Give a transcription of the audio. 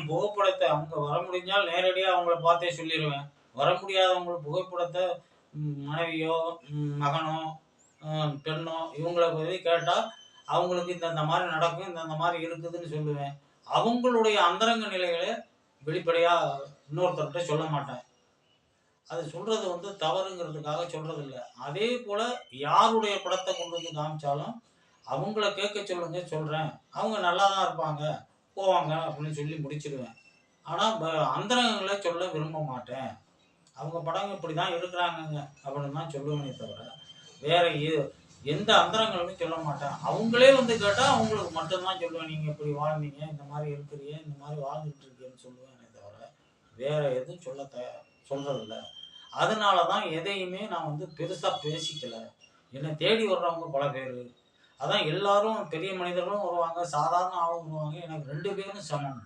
புகைப்படத்த அவங்க வர முடிஞ்சால் நேரடியா அவங்கள பார்த்தே சொல்லிருவேன். வர முடியாதவங்க புகைப்படத்த மனைவியோ, மகனோ, பெண்ணோ இவங்கள பத்தி கேட்டா, அவங்களுக்கு இந்த மாரி நடக்கும், இந்த மாரி இருக்குதுன்னு சொல்லுவேன். அவங்களுடைய அந்தரங்க நிலைகள வெளிப்படையா இன்னொருத்தர்ட்ட சொல்ல மாட்டேன். அது சொல்றது தவறுங்கிறதுக்காக சொல்றதில்ல. அதே போல யாருடைய படத்த கொண்டு வந்து காமிச்சாலும், அவங்கள கேட்க சொல்லுங்க சொல்றேன். அவங்க நல்லா தான் இருப்பாங்க, போவாங்க அப்படின்னு சொல்லி முடிச்சுருவேன். ஆனா அந்தரங்கங்கள சொல்ல விரும்ப மாட்டேன். அவங்க படம் இப்படிதான் இருக்கிறாங்கங்க அப்படின்னு தான் சொல்லுவேனே தவிர, வேற எந்த அந்தரங்களுமே சொல்ல மாட்டேன். அவங்களே கேட்டா அவங்களுக்கு மட்டும் தான் சொல்லுவேன். நீங்க இப்படி வாழ்ந்தீங்க, இந்த மாரி இருக்கிறீங்க, இந்த மாரி வாழ்ந்துட்டு இருக்கீங்கன்னு சொல்லுவேனே தவிர, வேற எதுவும் சொல்றதில்ல. அதனால தான் எதையுமே நான் பெருசா பேசிக்கல. என்ன தேடி வர்றவங்க பல பேரு. அதான் எல்லாரும் பெரிய மனிதர்களும் வருவாங்க, சாதாரண ஆளும் வருவாங்க. எனக்கு 2 பேரும் சமம்.